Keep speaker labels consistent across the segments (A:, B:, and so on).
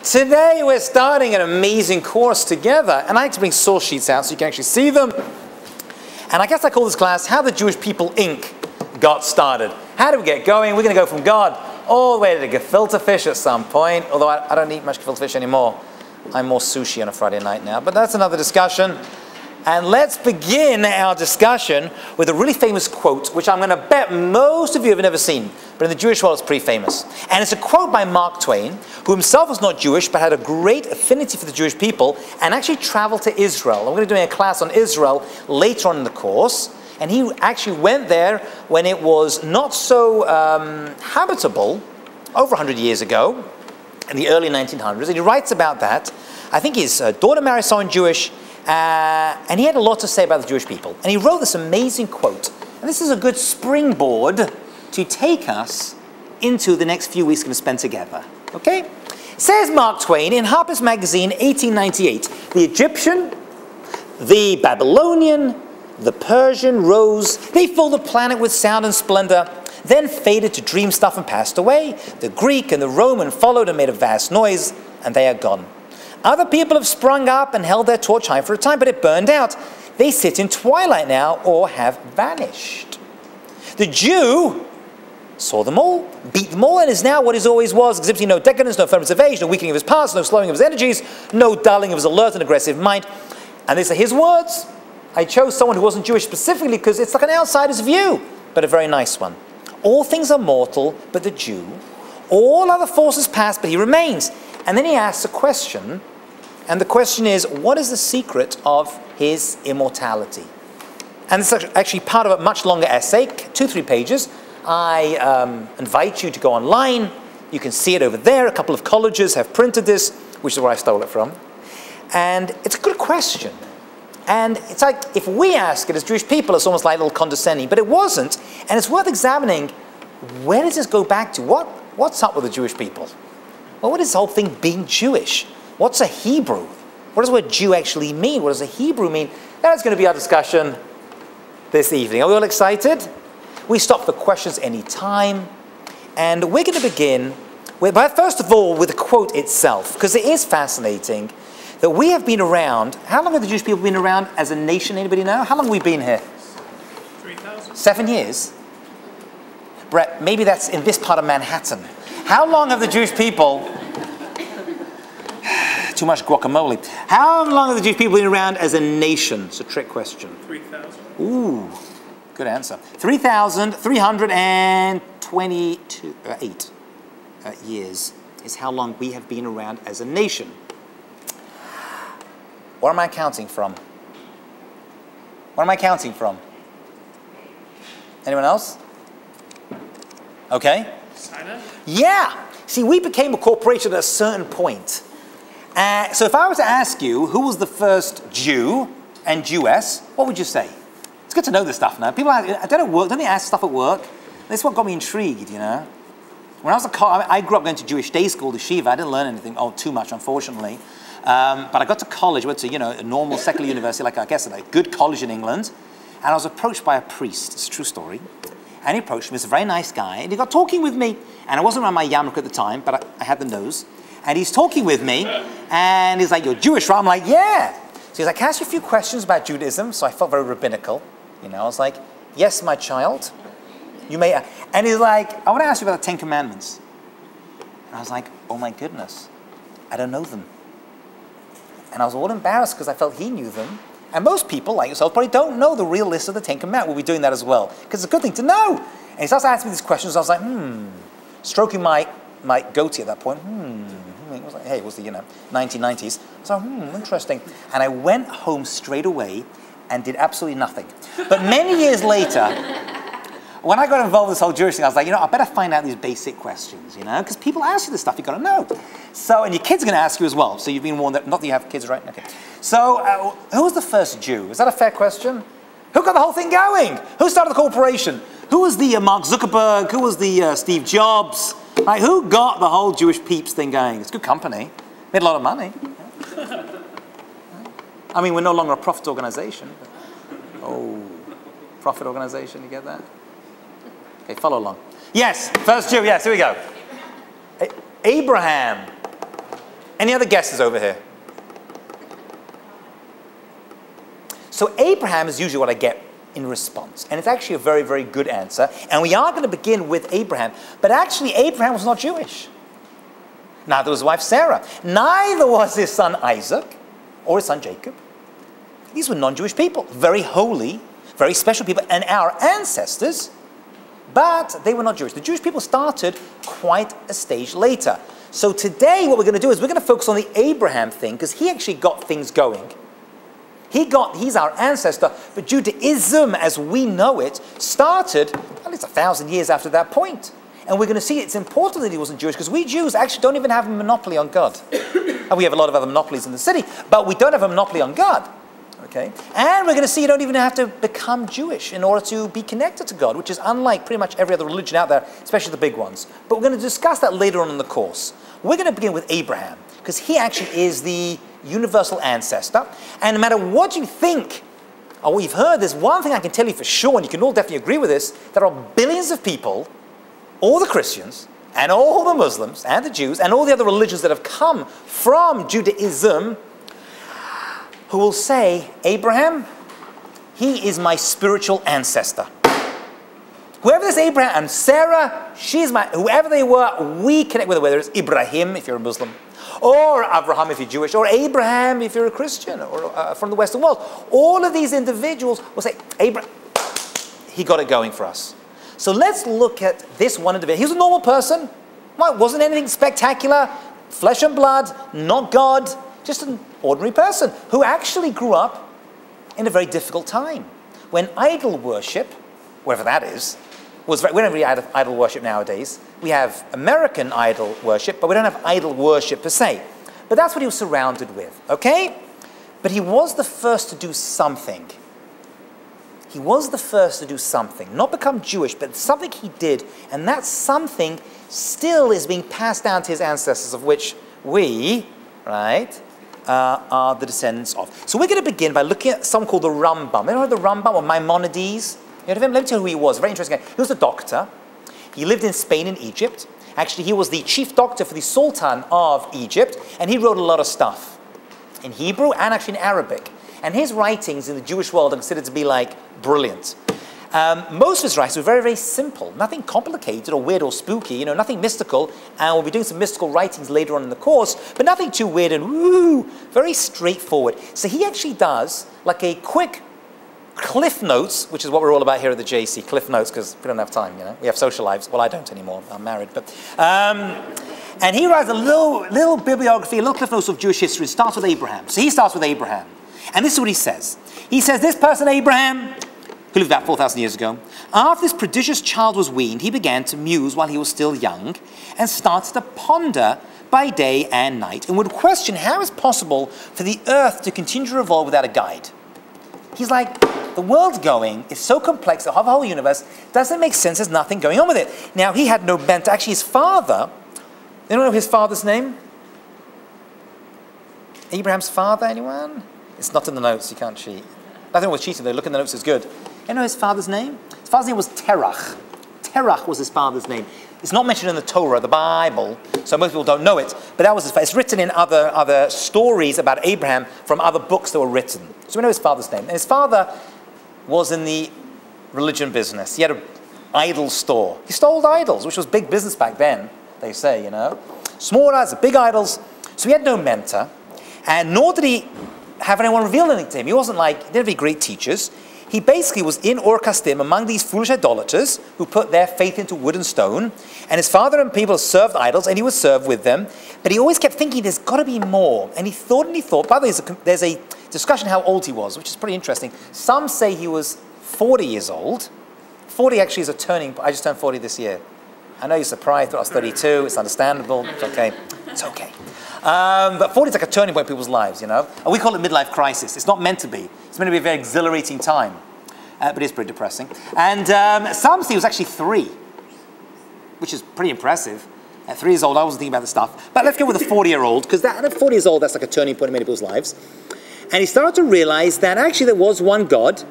A: Today we're starting an amazing course together, and I like to bring source sheets out so you can actually see them. And I guess I call this class How the Jewish People Inc. Got Started. How do we get going? We're going to go from God all the way to gefilte fish at some point, although I don't eat much gefilte fish anymore. I'm more sushi on a Friday night now, but that's another discussion. And let's begin our discussion with a really famous quote, which I'm going to bet most of you have never seen, but in the Jewish world it's pretty famous. And it's a quote by Mark Twain, who himself was not Jewish, but had a great affinity for the Jewish people, and actually traveled to Israel. And we're going to be doing a class on Israel later on in the course. And he actually went there when it was not so habitable, over 100 years ago, in the early 1900s. And he writes about that. I think his daughter married someone Jewish, and he had a lot to say about the Jewish people. And he wrote this amazing quote. And this is a good springboard to take us into the next few weeks we're going to spend together. Okay? Says Mark Twain in Harper's Magazine, 1898, the Egyptian, the Babylonian, the Persian rose. They filled the planet with sound and splendor, then faded to dream stuff and passed away. The Greek and the Roman followed and made a vast noise, and they are gone. Other people have sprung up and held their torch high for a time, but it burned out. They sit in twilight now or have vanished. The Jew saw them all, beat them all, and is now what he always was, exhibiting no decadence, no firmness of age, no weakening of his parts, no slowing of his energies, no dulling of his alert and aggressive mind. And these are his words. I chose someone who wasn't Jewish specifically because it's like an outsider's view, but a very nice one. All things are mortal, but the Jew. All other forces pass, but he remains. And then he asks a question, and the question is, what is the secret of his immortality? And this is actually part of a much longer essay, 2-3 pages. I invite you to go online. You can see it over there. A couple of colleges have printed this, which is where I stole it from. And it's a good question. And it's like, if we ask it as Jewish people, it's almost like a little condescending, but it wasn't. And it's worth examining, where does this go back to? What's up with the Jewish people? Well, what is this whole thing being Jewish? What's a Hebrew? What does the word Jew actually mean? What does a Hebrew mean? That's going to be our discussion this evening. Are we all excited? We stop for questions any time. And we're going to begin with, first of all, with the quote itself, because it is fascinating that we have been around. How long have the Jewish people been around as a nation? Anybody know? How long have we been here?
B: 3,000.
A: 7 years? Brett, maybe that's in this part of Manhattan. How long have the Jewish people... Too much guacamole. How long have the Jewish people been around as a nation? It's a trick question.
B: 3,000.
A: Ooh, good answer. 3,328 years is how long we have been around as a nation. What am I counting from? What am I counting from? Anyone else? Okay.
B: China?
A: Yeah. See, we became a corporation at a certain point. So if I were to ask you who was the first Jew and Jewess, what would you say? It's good to know this stuff now. People, I don't know, work. Don't they ask stuff at work? That's what got me intrigued, you know. When I was I grew up going to Jewish day school, the Shiva. I didn't learn anything, too much, unfortunately. But I got to college, went to, a normal secular university, like I guess a good college in England. And I was approached by a priest. It's a true story. And he approached me. He was a very nice guy. And he got talking with me. And I wasn't around my yarmulke at the time, but I had the nose. And he's talking with me, and he's like, "You're Jewish, right?" I'm like, "Yeah." So he's like, "Can I ask you a few questions about Judaism?" So I felt very rabbinical. I was like, "Yes, my child. You may." And he's like, "I want to ask you about the 10 Commandments." And I was like, "Oh my goodness, I don't know them." And I was all embarrassed because I felt he knew them. And most people, like yourself, probably don't know the real list of the 10 Commandments. We'll be doing that as well, because it's a good thing to know. And he starts asking me these questions. I was like, stroking my goatee at that point. It was like, hey, it was the 1990s. So interesting. And I went home straight away and did absolutely nothing. But many years later, when I got involved in this whole Jewish thing, I was like, I better find out these basic questions, because people ask you this stuff, you've got to know. So, and your kids are going to ask you as well. So you've been warned that, not that you have kids, right? Okay. So, who was the first Jew? Is that a fair question? Who got the whole thing going? Who started the corporation? Who was the Mark Zuckerberg? Who was the Steve Jobs? Right, who got the whole Jewish peeps thing going? It's good company. Made a lot of money. I mean, we're no longer a profit organization. Profit organization, you get that? Okay, follow along. Yes, first Jew, yes, here we go. Abraham. Any other guesses over here? So Abraham is usually what I get in response. And it's actually a very, very good answer. And we are going to begin with Abraham. But actually, Abraham was not Jewish. Neither was his wife Sarah. Neither was his son Isaac or his son Jacob. These were non-Jewish people. Very holy, very special people, and our ancestors. But they were not Jewish. The Jewish people started quite a stage later. So today, what we're going to do is we're going to focus on the Abraham thing, because he actually got things going. He's our ancestor, but Judaism, as we know it, started at least 1,000 years after that point. And we're going to see it's important that he wasn't Jewish, because we Jews actually don't even have a monopoly on God. And we have a lot of other monopolies in the city, but we don't have a monopoly on God. Okay? And we're going to see you don't even have to become Jewish in order to be connected to God, which is unlike pretty much every other religion out there, especially the big ones. But we're going to discuss that later on in the course. We're going to begin with Abraham, because he actually is the universal ancestor. And no matter what you think or what you've heard, there's one thing I can tell you for sure, and you can all definitely agree with this: there are billions of people, all the Christians, and all the Muslims, and the Jews, and all the other religions that have come from Judaism, who will say, Abraham, he is my spiritual ancestor. Whoever this Abraham and Sarah, she's my, whoever they were, we connect with her, whether it's Ibrahim if you're a Muslim, or Abraham if you're Jewish, or Abraham if you're a Christian, or from the Western world. All of these individuals will say, Abraham, he got it going for us. So let's look at this one individual. He was a normal person. Well, wasn't anything spectacular. Flesh and blood, not God. Just an ordinary person who actually grew up in a very difficult time when idol worship, wherever that is, we don't really have idol worship nowadays. We have American idol worship, but we don't have idol worship per se. But that's what he was surrounded with, okay? But he was the first to do something. He was the first to do something. Not become Jewish, but something he did. And that something still is being passed down to his ancestors, of which we, right, are the descendants of. So we're going to begin by looking at someone called the Rambam. You know the Rambam, or Maimonides? You heard of him? Let me tell you who he was. Very interesting guy. He was a doctor. He lived in Spain and Egypt. Actually, he was the chief doctor for the Sultan of Egypt, and he wrote a lot of stuff in Hebrew and actually in Arabic. And his writings in the Jewish world are considered to be like brilliant. Most of his writings were very, very simple. Nothing complicated or weird or spooky, you know, nothing mystical. And we'll be doing some mystical writings later on in the course, but nothing too weird and woo, very straightforward. So he actually does like a quick Cliff Notes, which is what we're all about here at the JC, Cliff Notes, because we don't have time, you know. We have social lives. Well, I don't anymore. I'm married. But and he writes a little bibliography, a little Cliff Notes of Jewish history. It starts with Abraham. So he starts with Abraham. And this is what he says. He says, this person, Abraham, who lived about 4,000 years ago, after this prodigious child was weaned, he began to muse while he was still young and started to ponder by day and night and would question how it's possible for the earth to continue to revolve without a guide. He's like, the world's going is so complex, the whole universe doesn't make sense, there's nothing going on with it. Now, he had no mentor. Actually, his father, you know his father's name? Abraham's father, anyone? It's not in the notes, you can't cheat. Nothing was cheating, though. Look in the notes, it's good. You know his father's name? His father's name was Terach. Terach was his father's name. It's not mentioned in the Torah, the Bible, so most people don't know it, but that was his father. It's written in other stories about Abraham from other books that were written. So we know his father's name. And his father was in the religion business. He had an idol store. He stole idols, which was big business back then, they say, you know. Small idols, big idols. So he had no mentor, and nor did he have anyone reveal anything to him. He wasn't like, he didn't have any great teachers. He basically was in Ur Kasdim among these foolish idolaters who put their faith into wood and stone. And his father and people served idols, and he would serve with them. But he always kept thinking, there's got to be more. And he thought, by the way, there's a discussion how old he was, which is pretty interesting. Some say he was 40 years old. 40 actually is a turning point. I just turned 40 this year. I know you're surprised, but I was 32. It's understandable. It's okay. It's okay. But 40 is like a turning point in people's lives, you know. And we call it midlife crisis. It's not meant to be. It's meant to be a very exhilarating time. But it's pretty depressing. And some say he was actually 3, which is pretty impressive. At 3 years old, I wasn't thinking about this stuff. But let's go with a 40-year-old, because at 40 years old, that's like a turning point in many people's lives. And he started to realize that actually there was one God,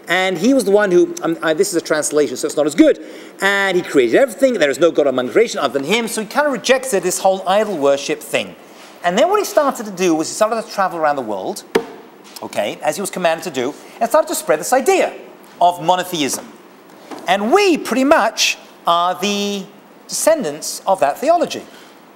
A: and he was the one who, this is a translation, so it's not as good. And he created everything. There is no God among creation other than him. So he kind of rejected this whole idol worship thing. And then what he started to do was he started to travel around the world, okay, as he was commanded to do, and started to spread this idea of monotheism. And we pretty much are the descendants of that theology.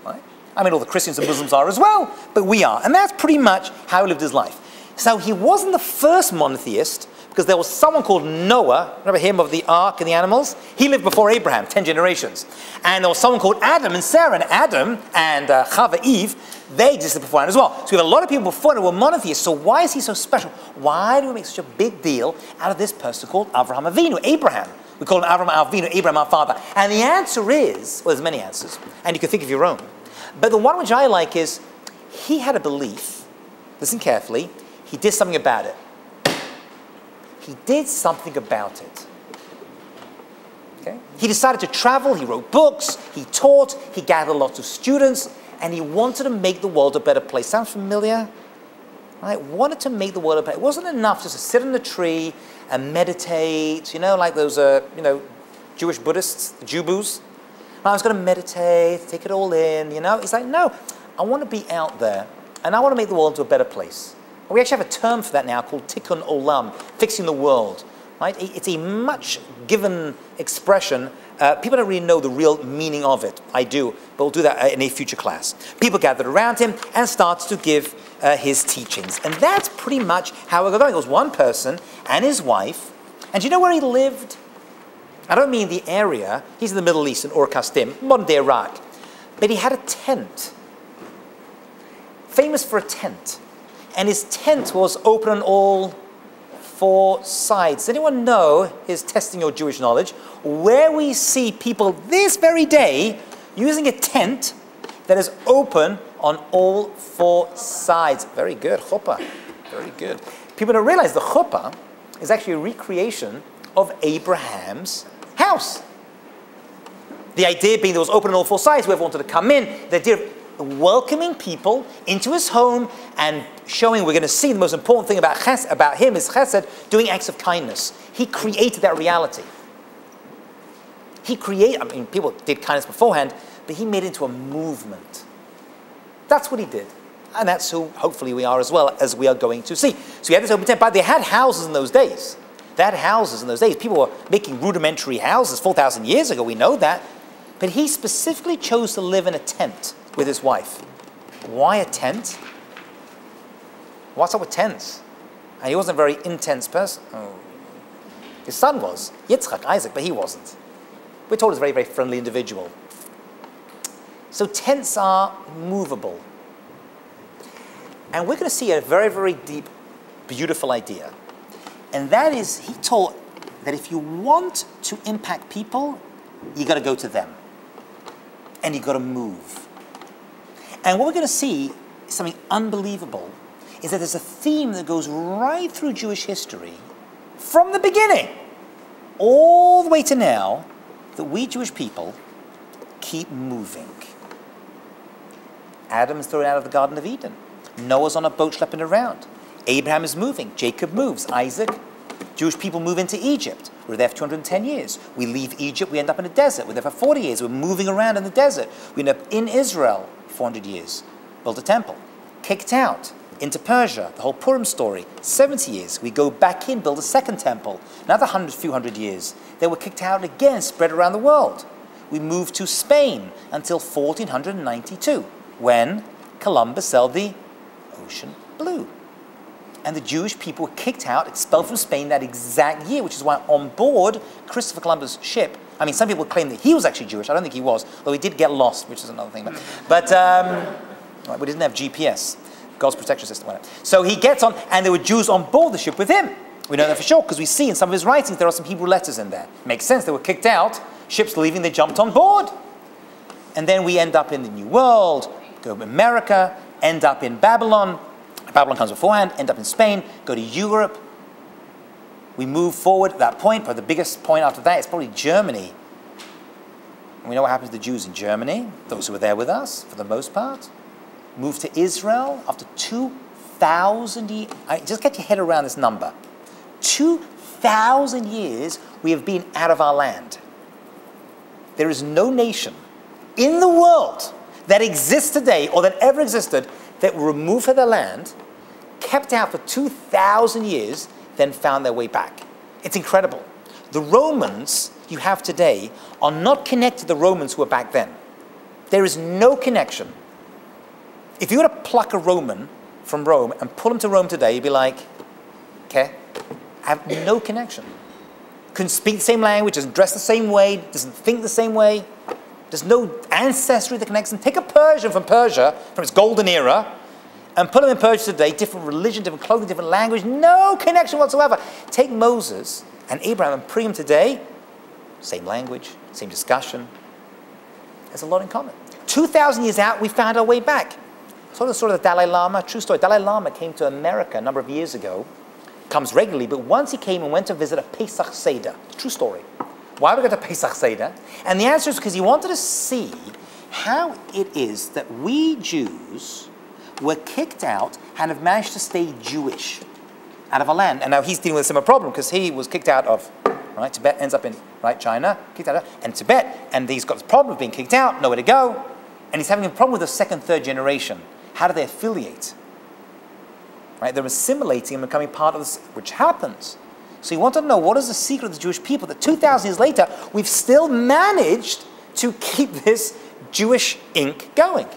A: Right? I mean, all the Christians and Muslims are as well, but we are. And that's pretty much how he lived his life. So he wasn't the first monotheist, because there was someone called Noah, remember him of the ark and the animals? He lived before Abraham, 10 generations. And there was someone called Adam and Sarah, and Adam and Chava, Eve, they existed beforehand as well. So we have a lot of people before that were monotheists. So why is he so special? Why do we make such a big deal out of this person called Avraham Avinu, Abraham? We call him Avraham Avinu, Abraham our father. And the answer is, well, there's many answers, and you can think of your own. But the one which I like is, he had a belief, listen carefully, he did something about it. He did something about it. Okay? He decided to travel, he wrote books, he taught, he gathered lots of students, and he wanted to make the world a better place. Sound familiar? Right? Wanted to make the world a better place. It wasn't enough just to sit in a tree and meditate, you know, like those, Jewish Buddhists, the Jubus. I was going to meditate, take it all in, you know. He's like, no, I want to be out there, and I want to make the world into a better place. We actually have a term for that now called tikkun olam, fixing the world. Right? It's a much given expression. People don't really know the real meaning of it. I do, but we'll do that in a future class. People gathered around him and started to give his teachings. And that's pretty much how it got going. It was one person and his wife. And do you know where he lived? I don't mean the area. He's in the Middle East, in Ur Kasdim, modern-day Iraq. But he had a tent. Famous for a tent. And his tent was open on all four sides. Does anyone know, is testing your Jewish knowledge, where we see people this very day using a tent that is open on all four sides? Very good, chuppah. Very good. People don't realize the chuppah is actually a recreation of Abraham's house. The idea being that it was open on all four sides, whoever wanted to come in, the idea of welcoming people into his home and showing, we're going to see the most important thing about him is chesed, doing acts of kindness. He created that reality. I mean, people did kindness beforehand, but he made it into a movement. That's what he did. And that's who, hopefully, we are as well, as we are going to see. So he had this open tent, but they had houses in those days. They had houses in those days. People were making rudimentary houses 4,000 years ago, we know that. But he specifically chose to live in a tent with his wife. Why a tent? What's up with tents? And he wasn't a very intense person. Oh. His son was, Yitzchak, Isaac, but he wasn't. We're told he's a very, very friendly individual. So tents are movable. And we're going to see a very, very deep, beautiful idea. And that is, he taught that if you want to impact people, you got to go to them. And you got to move. And what we're going to see is something unbelievable, is that there's a theme that goes right through Jewish history, from the beginning, all the way to now, that we Jewish people keep moving. Adam is thrown out of the Garden of Eden. Noah's on a boat schlepping around. Abraham is moving. Jacob moves. Isaac. Jewish people move into Egypt. We're there for 210 years. We leave Egypt, we end up in a desert. We're there for 40 years. We're moving around in the desert. We end up in Israel 400 years. Built a temple. Kicked out into Persia, the whole Purim story, 70 years. We go back in, build a second temple, another few hundred years. They were kicked out again, spread around the world. We moved to Spain until 1492, when Columbus sailed the ocean blue. And the Jewish people were kicked out, expelled from Spain that exact year, which is why on board Christopher Columbus' ship, I mean, some people claim that he was actually Jewish. I don't think he was, though he did get lost, which is another thing. But we didn't have GPS, God's protection system. Whatever. So he gets on, and there were Jews on board the ship with him. We know that for sure, because we see in some of his writings there are some Hebrew letters in there. Makes sense, they were kicked out, ships leaving, they jumped on board. And then we end up in the New World, go to America, end up in Babylon. Babylon comes beforehand, end up in Spain, go to Europe. We move forward at that point, but the biggest point after that is probably Germany. And we know what happens to the Jews in Germany, those who were there with us, for the most part. Move to Israel after 2,000 years. Just get your head around this number. 2,000 years we have been out of our land. There is no nation in the world that exists today or that ever existed that were removed from their land, kept out for 2,000 years, then found their way back. It's incredible. The Romans you have today are not connected to the Romans who were back then. There is no connection. If you were to pluck a Roman from Rome and pull him to Rome today, you'd be like, okay, I have no connection. Couldn't speak the same language, doesn't dress the same way, doesn't think the same way. There's no ancestry that connects them. Take a Persian from Persia, from its golden era, and put them in Persia today, different religion, different clothing, different language, no connection whatsoever. Take Moses and Abraham and bring them today, same language, same discussion. There's a lot in common. 2,000 years out, we found our way back. So the story of the Dalai Lama, true story. Dalai Lama came to America a number of years ago, comes regularly, but once he came and went to visit a Pesach Seder. True story. Why would we go to Pesach Seder? And the answer is because he wanted to see how it is that we Jews were kicked out and have managed to stay Jewish out of our land. And now he's dealing with a similar problem because he was kicked out of, right, Tibet, ends up in, right, China, kicked out of, and Tibet, and he's got this problem of being kicked out, nowhere to go, and he's having a problem with the second, third generation. How do they affiliate? Right, they're assimilating and becoming part of this, which happens. So you want to know what is the secret of the Jewish people that 2,000 years later, we've still managed to keep this Jewish ink going.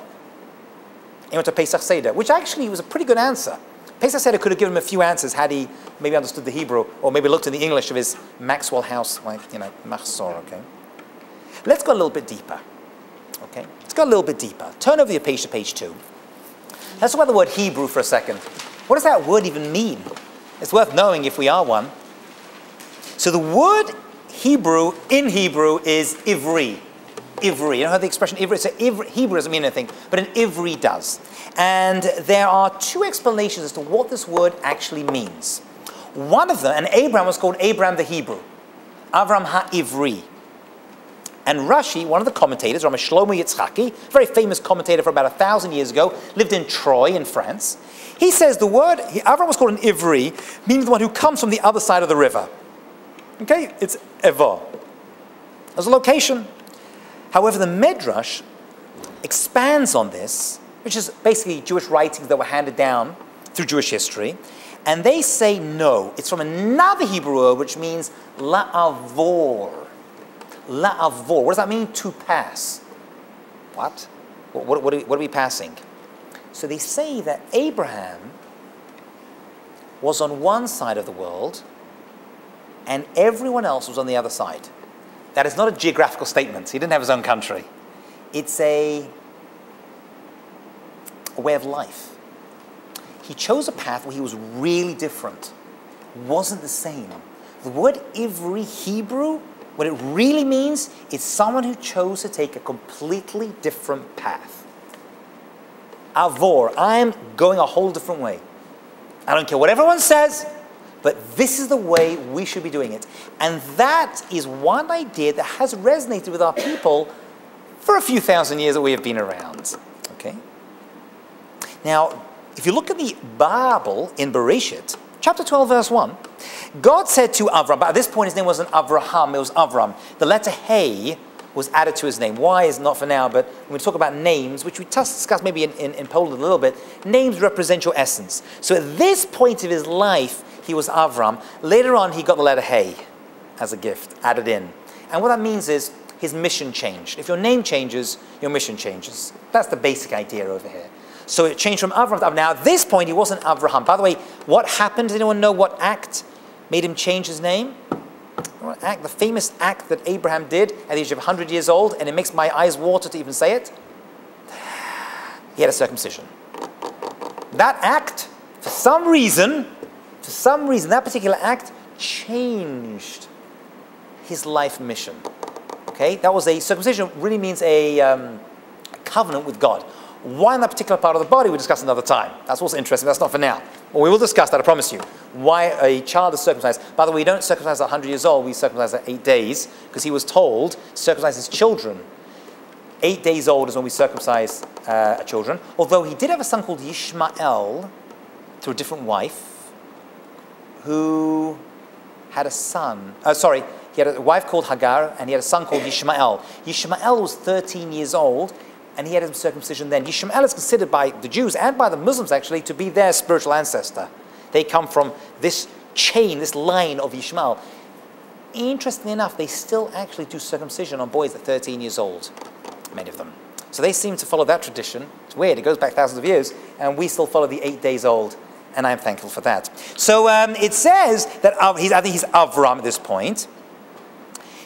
A: He went to Pesach Seder, which actually was a pretty good answer. Pesach Seder could have given him a few answers had he maybe understood the Hebrew or maybe looked in the English of his Maxwell House, like, you know, Machzor, okay? Let's go a little bit deeper, okay? Let's go a little bit deeper. Turn over your page to page 2. Let's talk about the word Hebrew for a second. What does that word even mean? It's worth knowing if we are one. So the word Hebrew in Hebrew is Ivri. Ivri. You know how the expression Ivri? So Hebrew doesn't mean anything, but an Ivri does. And there are two explanations as to what this word actually means. One of them, and Abraham was called Abraham the Hebrew. Avram ha-Ivri. And Rashi, one of the commentators, Rabbi Shlomo Yitzchaki, a very famous commentator for about 1,000 years ago, lived in Troy in France. He says the word, Avram was called an Ivri, meaning the one who comes from the other side of the river. Okay, it's Evo. There's a location. However, the Midrash expands on this, which is basically Jewish writings that were handed down through Jewish history, and they say no. It's from another Hebrew word, which means la'avor. La'avor. What does that mean? To pass. What? What are we passing? So they say that Abraham was on one side of the world and everyone else was on the other side. That is not a geographical statement. He didn't have his own country. It's a way of life. He chose a path where he was really different, wasn't the same. The word Ivri Hebrew, what it really means is someone who chose to take a completely different path. Avor, I am going a whole different way. I don't care what everyone says, but this is the way we should be doing it. And that is one idea that has resonated with our people for a few thousand years that we have been around. Okay? Now, if you look at the Bible in Bereshit, chapter 12, verse 1, God said to Avram, but at this point his name wasn't Avraham, it was Avram. The letter Hey was added to his name. Why is not for now, but when we talk about names, which we discussed maybe in Poland a little bit, names represent your essence. So at this point of his life, he was Avram. Later on, he got the letter Hey as a gift, added in. And what that means is his mission changed. If your name changes, your mission changes. That's the basic idea over here. So it changed from Avram to Avram. Now, at this point, he wasn't Avraham. By the way, what happened? Does anyone know what act made him change his name? What act? The famous act that Abraham did at the age of 100 years old, and it makes my eyes water to even say it. He had a circumcision. That act, for some reason, that particular act changed his life mission. Okay, that was a circumcision. Really means a covenant with God. Why in that particular part of the body, we'll discuss another time. That's also interesting. That's not for now. Well, we will discuss that, I promise you. Why a child is circumcised. By the way, we don't circumcise at 100 years old. We circumcise at 8 days because he was told to circumcise his children. 8 days old is when we circumcise children. Although he did have a son called Yishmael to a different wife who had a son. He had a wife called Hagar and he had a son called Yishmael. Yishmael was 13 years old and he had his circumcision then. Yishmael is considered by the Jews and by the Muslims actually to be their spiritual ancestor. They come from this chain, this line of Yishmael. Interestingly enough, they still actually do circumcision on boys at 13 years old, many of them. So they seem to follow that tradition. It's weird, it goes back thousands of years, and we still follow the 8 days old, and I'm thankful for that. So it says that, I think he's Avram at this point.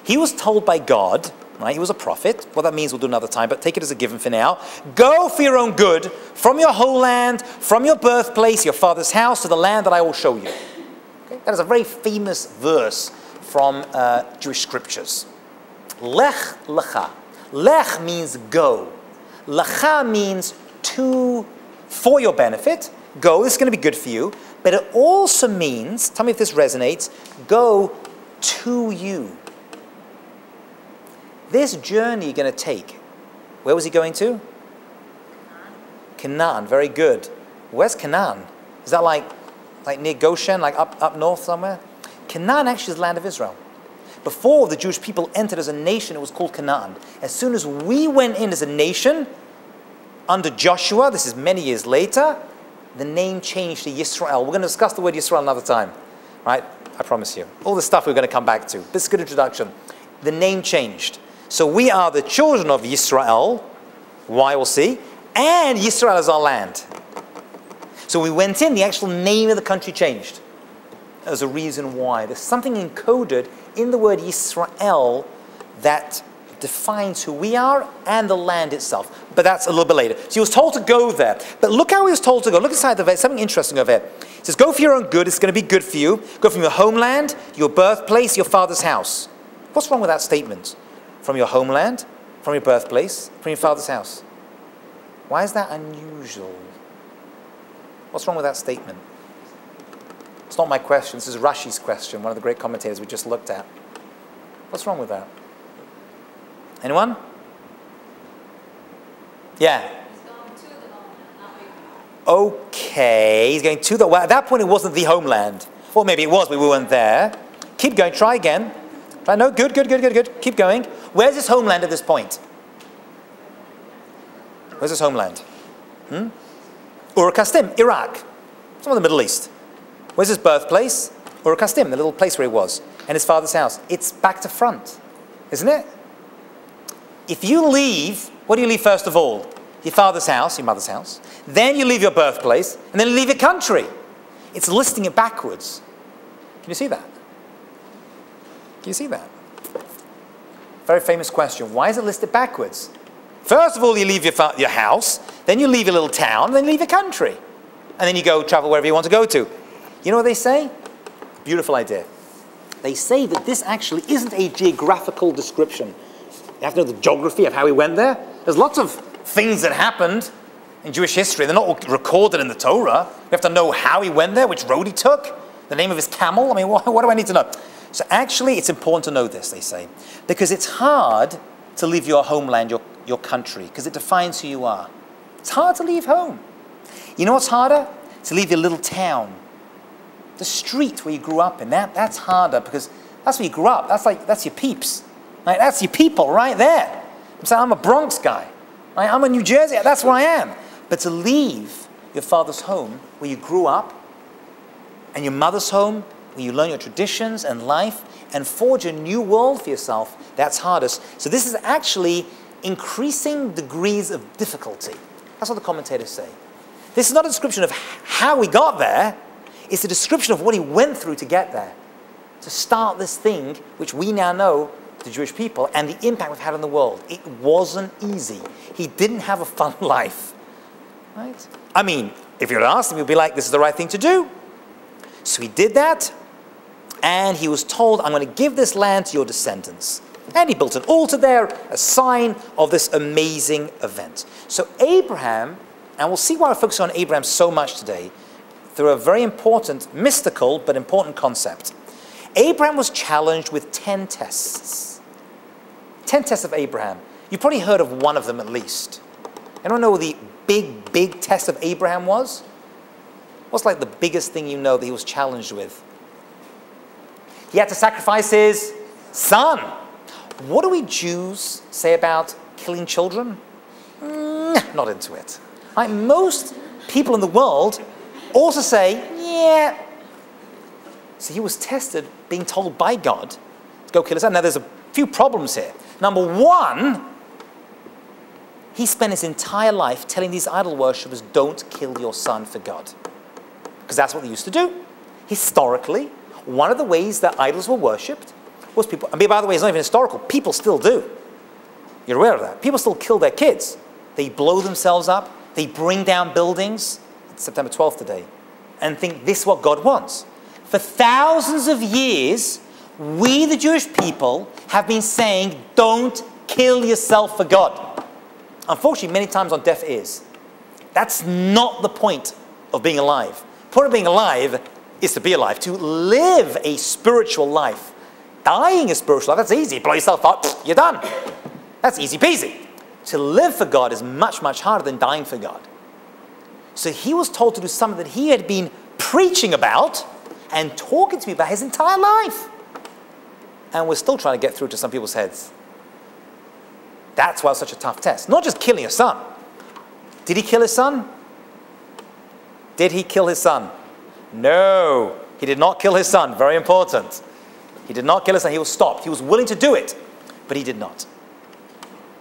A: He was told by God, right, he was a prophet. What that means we'll do another time, but take it as a given for now. Go for your own good, from your homeland, from your birthplace, your father's house, to the land that I will show you. Okay? That is a very famous verse from Jewish scriptures. Lech lecha. Lech means go. Lecha means for your benefit. Go, this is going to be good for you. But it also means, tell me if this resonates, go to you. This journey you're going to take, where was he going to? Canaan, very good. Where's Canaan? Is that like near Goshen, like up north somewhere? Canaan actually is the land of Israel. Before the Jewish people entered as a nation, it was called Canaan. As soon as we went in as a nation, under Joshua, this is many years later, the name changed to Yisrael. We're going to discuss the word Yisrael another time, right? I promise you. All this stuff we're going to come back to. This is a good introduction. The name changed. So we are the children of Yisrael, why we'll see, and Yisrael is our land. So we went in, the actual name of the country changed. There's a reason why. There's something encoded in the word Yisrael that defines who we are and the land itself. But that's a little bit later. So he was told to go there. But look how he was told to go. Look inside the verse, something interesting over here. It says, go for your own good, it's going to be good for you. Go from your homeland, your birthplace, your father's house. What's wrong with that statement? From your homeland, from your birthplace, from your father's house. Why is that unusual? What's wrong with that statement? It's not my question, this is Rashi's question, one of the great commentators we just looked at. What's wrong with that? Anyone? Yeah.
C: He's going to the homeland, not maybe.
A: Okay, he's going to the, well, at that point it wasn't the homeland. Or maybe it was, but we weren't there. Keep going, try again. Try, no, good. Keep going. Where's his homeland at this point? Where's his homeland? Ur-Kasdim, Iraq. Some of the Middle East. Where's his birthplace? Ur-Kasdim, the little place where he was. And his father's house. It's back to front, isn't it? If you leave, what do you leave first of all? Your father's house, your mother's house. Then you leave your birthplace, and then you leave your country. It's listing it backwards. Can you see that? Can you see that? Very famous question. Why is it listed backwards? First of all, you leave your house, then you leave your little town, then you leave your country. And then you go travel wherever you want to go to. You know what they say? Beautiful idea. They say that this actually isn't a geographical description. You have to know the geography of how he went there. There's lots of things that happened in Jewish history. They're not recorded in the Torah. You have to know how he went there, which road he took, the name of his camel. I mean, what do I need to know? So actually, it's important to know this, they say, because it's hard to leave your homeland, your country, because it defines who you are. It's hard to leave home. You know what's harder? To leave your little town. The street where you grew up in, that's harder because that's where you grew up. That's your peeps. Right? That's your people right there. I'm saying I'm a Bronx guy. Right? I'm a New Jersey, that's where I am. But to leave your father's home where you grew up and your mother's home where you learn your traditions and life and forge a new world for yourself, that's hardest. So this is actually increasing degrees of difficulty. That's what the commentators say. This is not a description of how he got there. It's a description of what he went through to get there. To start this thing, which we now know, the Jewish people, and the impact we've had on the world. It wasn't easy. He didn't have a fun life. Right? I mean, if you were to ask him, he'd be like, this is the right thing to do. So he did that, and he was told, I'm going to give this land to your descendants. And he built an altar there, a sign of this amazing event. So Abraham, and we'll see why we're focusing on Abraham so much today, through a very important, mystical, but important concept. Abraham was challenged with 10 tests. 10 tests of Abraham. You've probably heard of one of them at least. Anyone know what the big test of Abraham was? What's like the biggest thing you know that he was challenged with? He had to sacrifice his son. What do we Jews say about killing children? not into it. Like most people in the world also say, yeah. So he was tested, being told by God to go kill his son. Now there's a few problems here. Number one, he spent his entire life telling these idol worshippers, don't kill your son for God. Because that's what they used to do. Historically, one of the ways that idols were worshipped was people, I mean, by the way, it's not even historical. People still do. You're aware of that. People still kill their kids. They blow themselves up. They bring down buildings. It's September 12th today. And think this is what God wants. For thousands of years, we, the Jewish people, have been saying, don't kill yourself for God. Unfortunately, many times on deaf ears. That's not the point of being alive. The point of being alive is to be alive, to live a spiritual life. Dying a spiritual life, that's easy. Blow yourself up, you're done. That's easy peasy. To live for God is much, much harder than dying for God. So he was told to do something that he had been preaching about and talking to me about his entire life. And we're still trying to get through to some people's heads. That's why it's such a tough test. Not just killing a son. Did he kill his son? Did he kill his son? No, he did not kill his son. Very important. He did not kill his son. He was stopped. He was willing to do it, but he did not.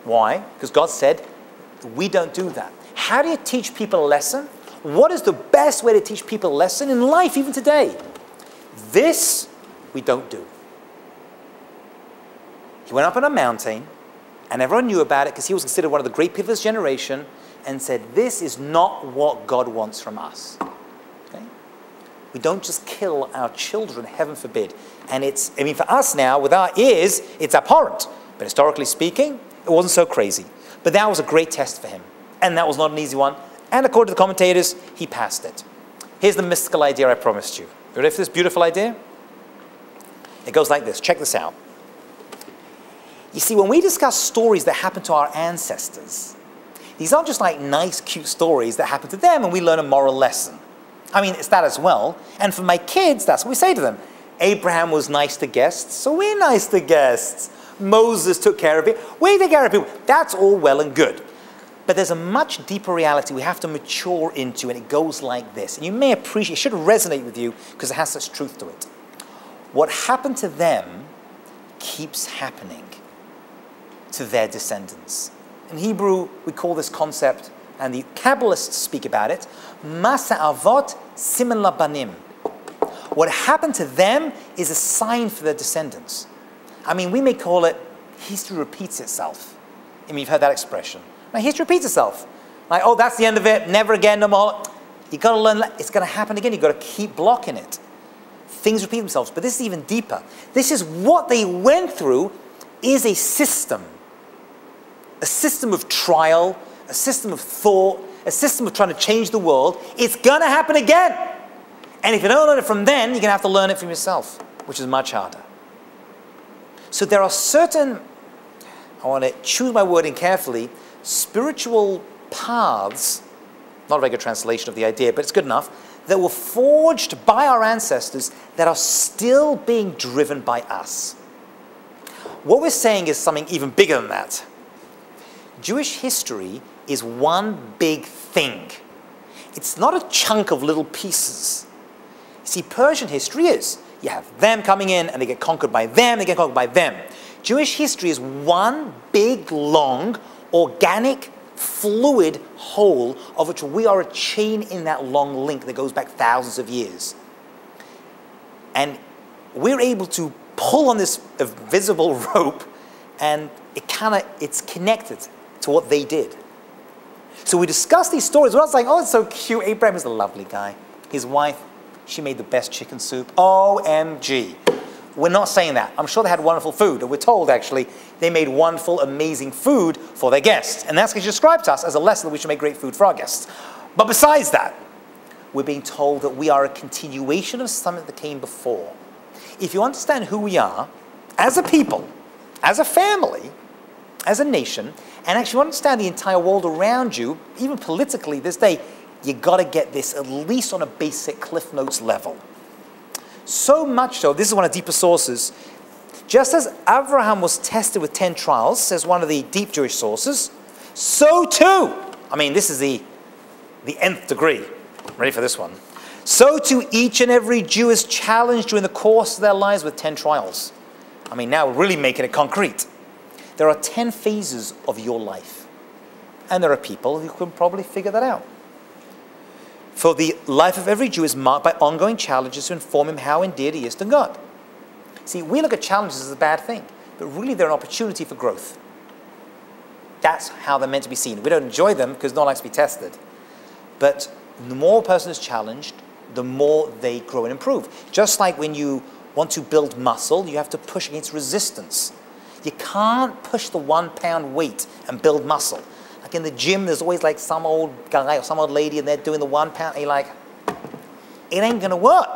A: Why? Because God said, we don't do that. How do you teach people a lesson? What is the best way to teach people a lesson in life, even today? This we don't do. He went up on a mountain, and everyone knew about it because he was considered one of the great people of his generation, and said, this is not what God wants from us. Okay? We don't just kill our children, heaven forbid. And it's, I mean, for us now, with our ears, it's abhorrent. But historically speaking, it wasn't so crazy. But that was a great test for him. And that was not an easy one. And according to the commentators, he passed it. Here's the mystical idea I promised you. You ready for this beautiful idea? It goes like this. Check this out. You see, when we discuss stories that happened to our ancestors, these aren't just like nice, cute stories that happen to them and we learn a moral lesson. I mean, it's that as well. And for my kids, that's what we say to them. Abraham was nice to guests, so we're nice to guests. Moses took care of it. We take care of people. That's all well and good. But there's a much deeper reality we have to mature into, and it goes like this. And you may appreciate, it should resonate with you because it has such truth to it. What happened to them keeps happening to their descendants. In Hebrew, we call this concept, and the Kabbalists speak about it, Masa Avot Siman Labanim. What happened to them is a sign for their descendants. I mean, we may call it history repeats itself. I mean, you've heard that expression. Now, history repeats itself. Like, oh, that's the end of it, never again, no more. You've got to learn, it's going to happen again. You've got to keep blocking it. Things repeat themselves, but this is even deeper. This is what they went through is a system of trial, a system of thought, a system of trying to change the world. It's going to happen again. And if you don't learn it from then, you're going to have to learn it from yourself, which is much harder. So there are certain, I want to choose my wording carefully, spiritual paths, not a very good translation of the idea, but it's good enough, that were forged by our ancestors that are still being driven by us. What we're saying is something even bigger than that. Jewish history is one big thing. It's not a chunk of little pieces. See, Persian history is, you have them coming in and they get conquered by them, they get conquered by them. Jewish history is one big, long, organic, fluid whole of which we are a chain in that long link that goes back thousands of years. And we're able to pull on this invisible rope and it's connected to what they did. So we discuss these stories. We're not saying, oh, it's so cute. Abraham is a lovely guy. His wife, she made the best chicken soup. OMG. We're not saying that. I'm sure they had wonderful food. And we're told, actually, they made wonderful, amazing food for their guests. And that's described to us as a lesson that we should make great food for our guests. But besides that, we're being told that we are a continuation of something that came before. If you understand who we are, as a people, as a family, as a nation, and actually understand the entire world around you, even politically this day, you got to get this at least on a basic Cliff Notes level. So much so, this is one of the deeper sources, just as Abraham was tested with 10 trials, says one of the deep Jewish sources, so too I mean, this is the nth degree. Ready for this one? So too each and every Jew is challenged during the course of their lives with 10 trials. I mean, now we're really making it concrete. There are 10 phases of your life. And there are people who can probably figure that out. For the life of every Jew is marked by ongoing challenges to inform him how indeed he is to God. See, we look at challenges as a bad thing, but really they're an opportunity for growth. That's how they're meant to be seen. We don't enjoy them because no one likes to be tested. But the more a person is challenged, the more they grow and improve. Just like when you want to build muscle, you have to push against resistance. You can't push the 1 pound weight and build muscle. Like in the gym, there's always like some old guy or some old lady and they're doing the 1 pound, and you're like, it ain't gonna work.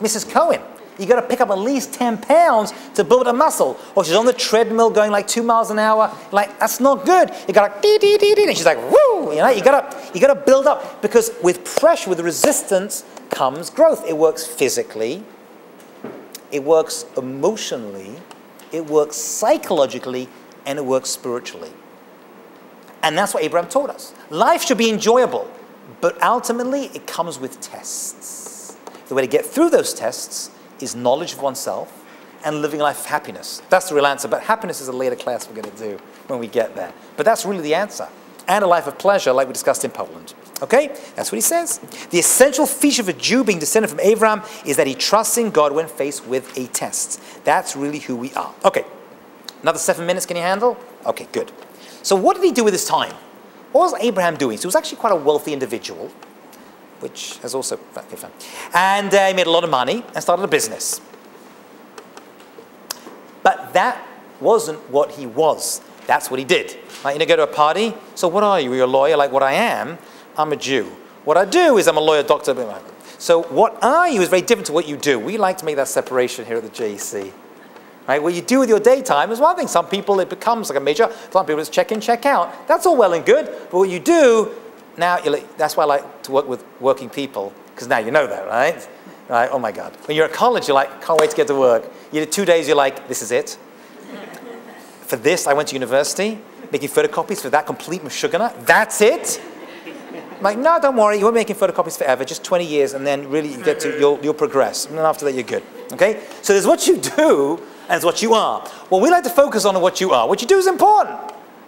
A: Mrs. Cohen, you gotta pick up at least 10 pounds to build a muscle. Or she's on the treadmill going like 2 miles an hour, like that's not good. You gotta dee dee dee dee, and she's like, woo, you know, you gotta build up, because with pressure, with resistance comes growth. It works physically, it works emotionally, it works psychologically, and it works spiritually. And that's what Abraham taught us. Life should be enjoyable, but ultimately it comes with tests. The way to get through those tests is knowledge of oneself and living a life of happiness. That's the real answer, but happiness is a later class we're going to do when we get there. But that's really the answer. And a life of pleasure like we discussed in Poland. Okay? That's what he says. The essential feature of a Jew being descended from Abraham is that he trusts in God when faced with a test. That's really who we are. Okay. Another 7 minutes, can you handle? Okay, good. So what did he do with his time? What was Abraham doing? So he was actually quite a wealthy individual, which has also been fun. And he made a lot of money and started a business. But that wasn't what he was. That's what he did. Like, you know, go to a party. So what are you? Are you a lawyer? Like what I am? I'm a Jew. What I do is I'm a lawyer, doctor. So what are you is very different to what you do. We like to make that separation here at the JEC. Right? What you do with your daytime is one thing. Some people, it becomes like a major. Some people, it's check in, check out. That's all well and good. But what you do, now, that's why I like to work with working people, because now you know that, right? Right? Oh my God. When you're at college, you're like, can't wait to get to work. You did 2 days, you're like, this is it. For this, I went to university, making photocopies for that complete mashugana. That's it. I'm like, no, don't worry. You won't be making photocopies forever, just 20 years, and then really you get to, you'll progress. And then after that, you're good. Okay? So there's what you do, and it's what you are. Well, we like to focus on what you are. What you do is important.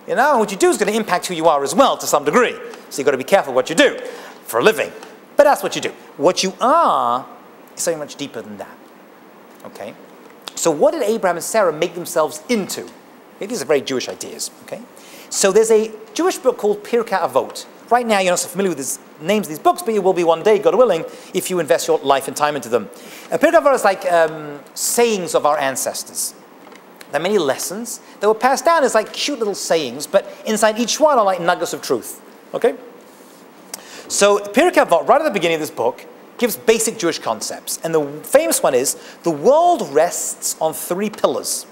A: You know, and what you do is going to impact who you are as well to some degree. So you've got to be careful what you do for a living. But that's what you do. What you are is something much deeper than that. Okay? So what did Abraham and Sarah make themselves into? Okay, these are very Jewish ideas. Okay? So there's a Jewish book called Pirkei Avot. Right now, you're not so familiar with the names of these books, but you will be one day, God willing, if you invest your life and time into them. Pirkei Avot is like sayings of our ancestors. There are many lessons that were passed down as like cute little sayings, but inside each one are like nuggets of truth. Okay? So Pirkei Avot, right at the beginning of this book, gives basic Jewish concepts. And the famous one is, the world rests on 3 pillars.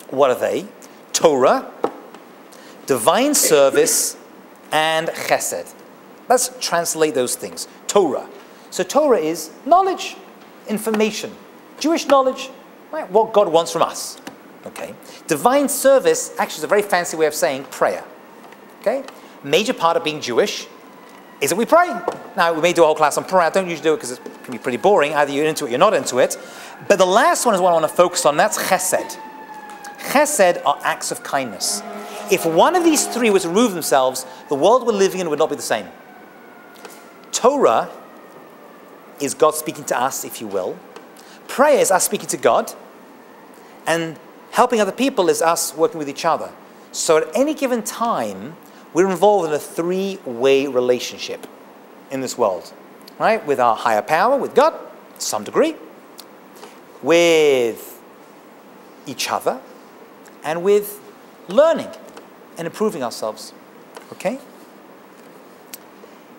A: What are they? Torah, divine service, and chesed. Let's translate those things. Torah. So Torah is knowledge, information, Jewish knowledge, right? What God wants from us. Okay. Divine service actually is a very fancy way of saying prayer. Okay. Major part of being Jewish is that we pray. Now, we may do a whole class on prayer. I don't usually do it because it can be pretty boring. Either you're into it or you're not into it. But the last one is what I want to focus on. That's chesed. Chesed are acts of kindness. If one of these 3 were to remove themselves, the world we're living in would not be the same. Torah is God speaking to us, if you will. Prayer is us speaking to God. And helping other people is us working with each other. So at any given time, we're involved in a 3-way relationship in this world. Right? With our higher power, with God, to some degree. With each other. And with learning and improving ourselves. Okay?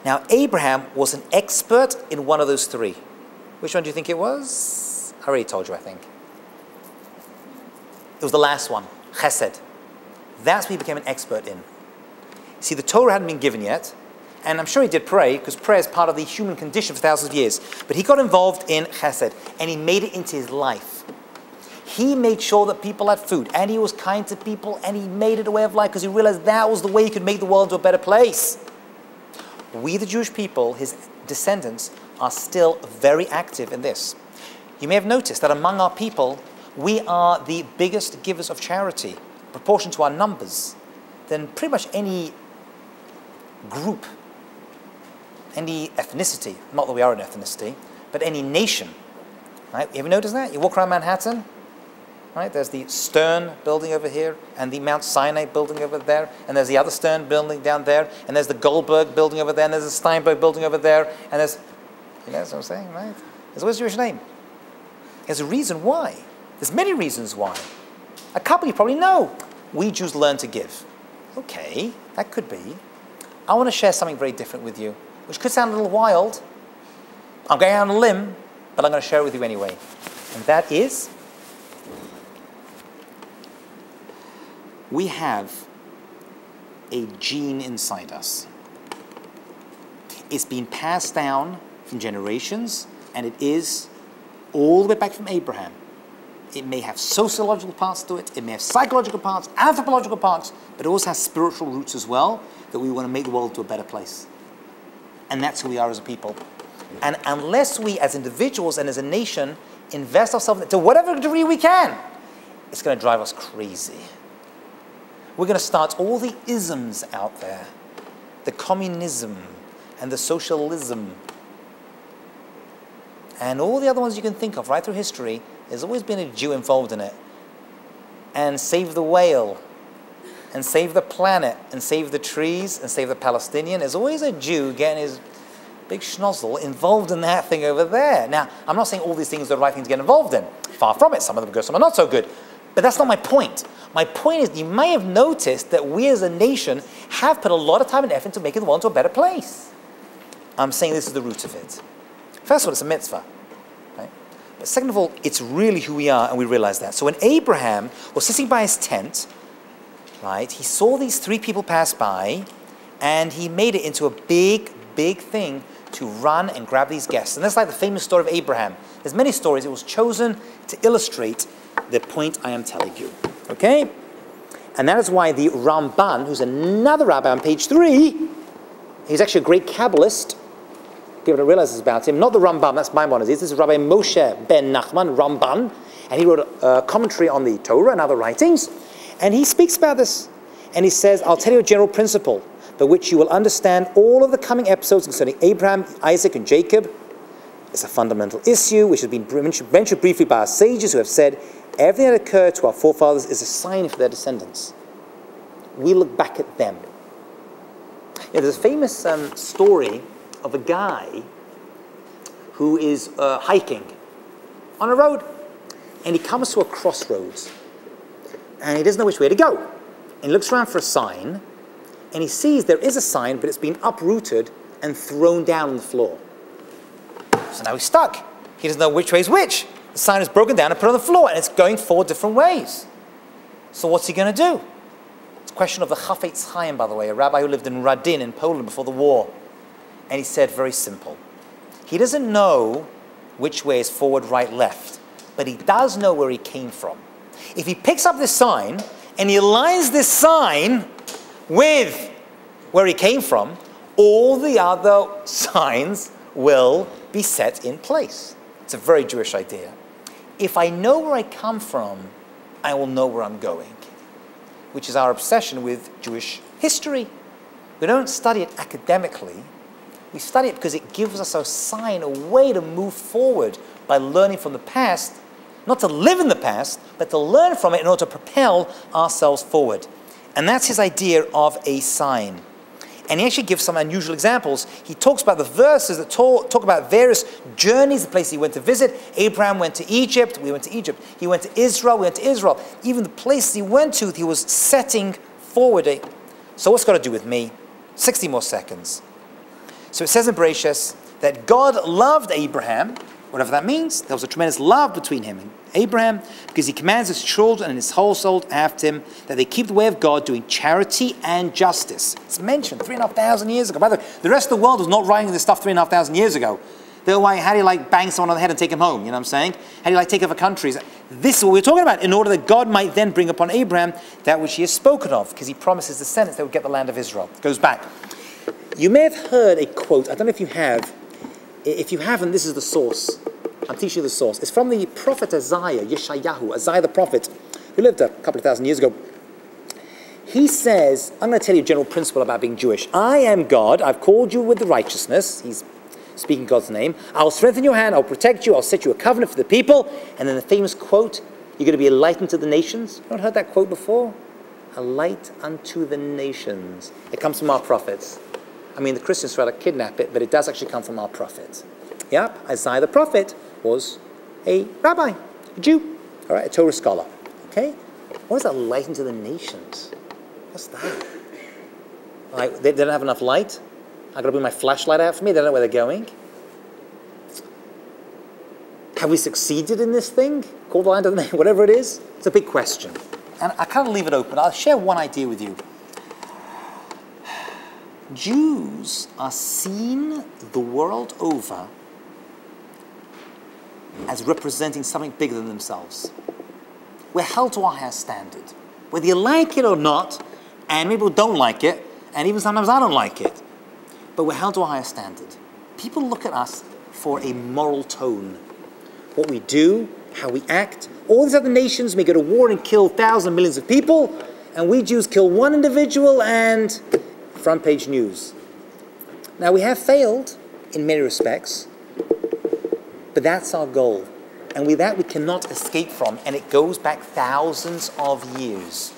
A: Now, Abraham was an expert in one of those 3. Which one do you think it was? I already told you, I think. It was the last one, chesed. That's what he became an expert in. See, the Torah hadn't been given yet, and I'm sure he did pray, because prayer is part of the human condition for thousands of years. But he got involved in chesed, and he made it into his life. He made sure that people had food, and he was kind to people, and he made it a way of life because he realized that was the way he could make the world into a better place. We, the Jewish people, his descendants, are still very active in this. You may have noticed that among our people, we are the biggest givers of charity, in proportion to our numbers, than pretty much any group, any ethnicity, not that we are an ethnicity, but any nation. Right? You ever notice that? You walk around Manhattan, right? There's the Stern building over here, and the Mount Sinai building over there, and there's the other Stern building down there, and there's the Goldberg building over there, and there's the Steinberg building over there, and there's, you know what I'm saying, right? There's always a Jewish name. There's a reason why. There's many reasons why. A couple you probably know. We Jews learn to give. Okay, that could be. I want to share something very different with you, which could sound a little wild. I'm going out on a limb, but I'm going to share it with you anyway. And that is, we have a gene inside us. It's been passed down from generations, and it is all the way back from Abraham. It may have sociological parts to it, it may have psychological parts, anthropological parts, but it also has spiritual roots as well, that we want to make the world to a better place. And that's who we are as a people. And unless we as individuals and as a nation invest ourselves to whatever degree we can, it's going to drive us crazy. We're going to start all the isms out there, the communism and the socialism and all the other ones you can think of right through history. There's always been a Jew involved in it. And save the whale, and save the planet, and save the trees, and save the Palestinian. There's always a Jew getting his big schnozzle involved in that thing over there. Now, I'm not saying all these things are the right thing to get involved in. Far from it. Some of them are good, some are not so good. But that's not my point. My point is, you may have noticed that we as a nation have put a lot of time and effort into making the world into a better place. I'm saying this is the root of it. First of all, it's a mitzvah. Right? But second of all, it's really who we are, and we realize that. So when Abraham was sitting by his tent, right, he saw these three people pass by, and he made it into a big, big thing to run and grab these guests. And that's like the famous story of Abraham. There's many stories. It was chosen to illustrate the point I am telling you. Okay? And that is why the Ramban, who's another rabbi on page 3, he's actually a great Kabbalist. People don't realize this about him. Not the Rambam, that's Maimonides. This is Rabbi Moshe ben Nachman, Ramban. And he wrote a commentary on the Torah and other writings. And he speaks about this. And he says, I'll tell you a general principle by which you will understand all of the coming episodes concerning Abraham, Isaac, and Jacob. It's a fundamental issue which has been mentioned briefly by our sages who have said, everything that occurred to our forefathers is a sign for their descendants. We look back at them. You know, there's a famous story of a guy who is hiking on a road, and he comes to a crossroads, and he doesn't know which way to go. And he looks around for a sign, and he sees there is a sign, but it's been uprooted and thrown down on the floor. So now he's stuck. He doesn't know which way is which. The sign is broken down and put on the floor, and it's going 4 different ways. So what's he going to do? It's a question of the Chafetz Chaim, by the way, a rabbi who lived in Radin in Poland before the war. And he said, very simple. He doesn't know which way is forward, right, left, but he does know where he came from. If he picks up this sign and he aligns this sign with where he came from, all the other signs will be set in place. It's a very Jewish idea. If I know where I come from, I will know where I'm going, which is our obsession with Jewish history. We don't study it academically. We study it because it gives us a sign, a way to move forward by learning from the past, not to live in the past, but to learn from it in order to propel ourselves forward. And that's his idea of a sign. And he actually gives some unusual examples. He talks about the verses that talk about various journeys, the places he went to visit. Abraham went to Egypt, we went to Egypt. He went to Israel, we went to Israel. Even the places he went to, he was setting forward. So what's got to do with me? 60 more seconds. So it says in Bereshis that God loved Abraham, whatever that means. There was a tremendous love between him and Abraham because he commands his children and his household after him that they keep the way of God, doing charity and justice. It's mentioned 3,500 years ago. By the way, the rest of the world was not writing this stuff 3,500 years ago. How do you like bang someone on the head and take him home? You know what I'm saying? How do you like take over countries? This is what we're talking about, in order that God might then bring upon Abraham that which he has spoken of, because he promises the descendants they would get the land of Israel. It goes back. You may have heard a quote, I don't know if you have. If you haven't, this is the source. I'm teaching you the source. It's from the prophet Isaiah, Yeshayahu, Isaiah the prophet, who lived a couple of thousand years ago. He says, I'm going to tell you a general principle about being Jewish. I am God, I've called you with the righteousness. He's speaking God's name. I'll strengthen your hand, I'll protect you, I'll set you a covenant for the people. And then the famous quote, you're going to be a light unto the nations. You haven't heard that quote before? A light unto the nations. It comes from our prophets. I mean, the Christians try to kidnap it, but it does actually come from our prophets. Yep, Isaiah the prophet was a rabbi, a Jew, all right, a Torah scholar. Okay? What is that light unto the nations? What's that? Like, they don't have enough light? I've got to bring my flashlight out for me? They don't know where they're going? Have we succeeded in this thing? Called the light of the nation, whatever it is? It's a big question. And I kind of leave it open. I'll share one idea with you. Jews are seen the world over as representing something bigger than themselves. We're held to a higher standard. Whether you like it or not, and people don't like it, and even sometimes I don't like it, but we're held to a higher standard. People look at us for a moral tone. What we do, how we act. All these other nations may go to war and kill thousands and millions of people, and we Jews kill one individual and front page news. Now, we have failed in many respects, but that's our goal. And with that, we cannot escape from, and it goes back thousands of years.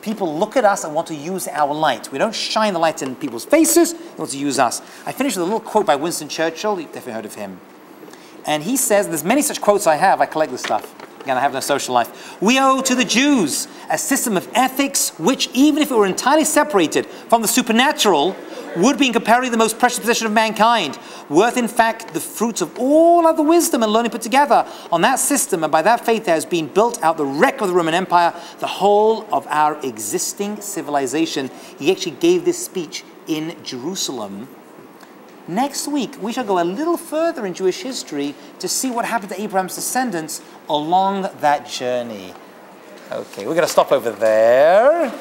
A: People look at us and want to use our light. We don't shine the light in people's faces, they want to use us. I finished with a little quote by Winston Churchill. You've definitely heard of him. And he says, there's many such quotes I have, I collect this stuff. Again, I have no social life. We owe to the Jews a system of ethics which, even if it were entirely separated from the supernatural, would be in comparatively the most precious possession of mankind, worth in fact the fruits of all other wisdom and learning put together. On that system and by that faith there has been built out the wreck of the Roman Empire, the whole of our existing civilization. He actually gave this speech in Jerusalem. Next week, we shall go a little further in Jewish history to see what happened to Abraham's descendants along that journey. Okay, we're going to stop over there.